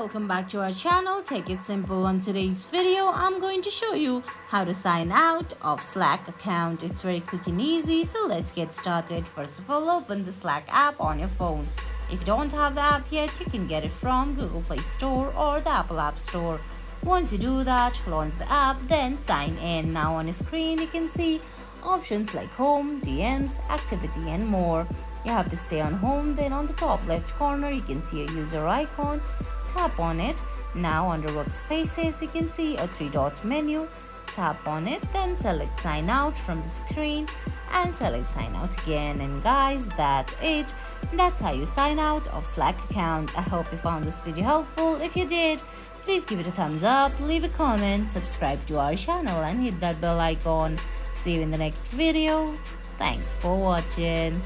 welcome back to our channel. Take it simple. On today's video, I'm going to show you how to sign out of Slack account. It's very quick and easy, so let's get started. First of all, open the Slack app on your phone. If you don't have the app yet, you can get it from Google Play Store or the Apple App Store. Once you do that, launch the app, then sign in. Now on your screen, you can see options like home, DMs, activity and more. You have to stay on home, then on the top left corner you can see a user icon. Tap on it. Now under workspaces you can see a 3-dot menu. Tap on it, then select sign out from the screen and select sign out again. And guys, that's it. That's how you sign out of Slack account. I hope you found this video helpful. If you did, please give it a thumbs up, leave a comment, subscribe to our channel and hit that bell icon. See you in the next video. Thanks for watching.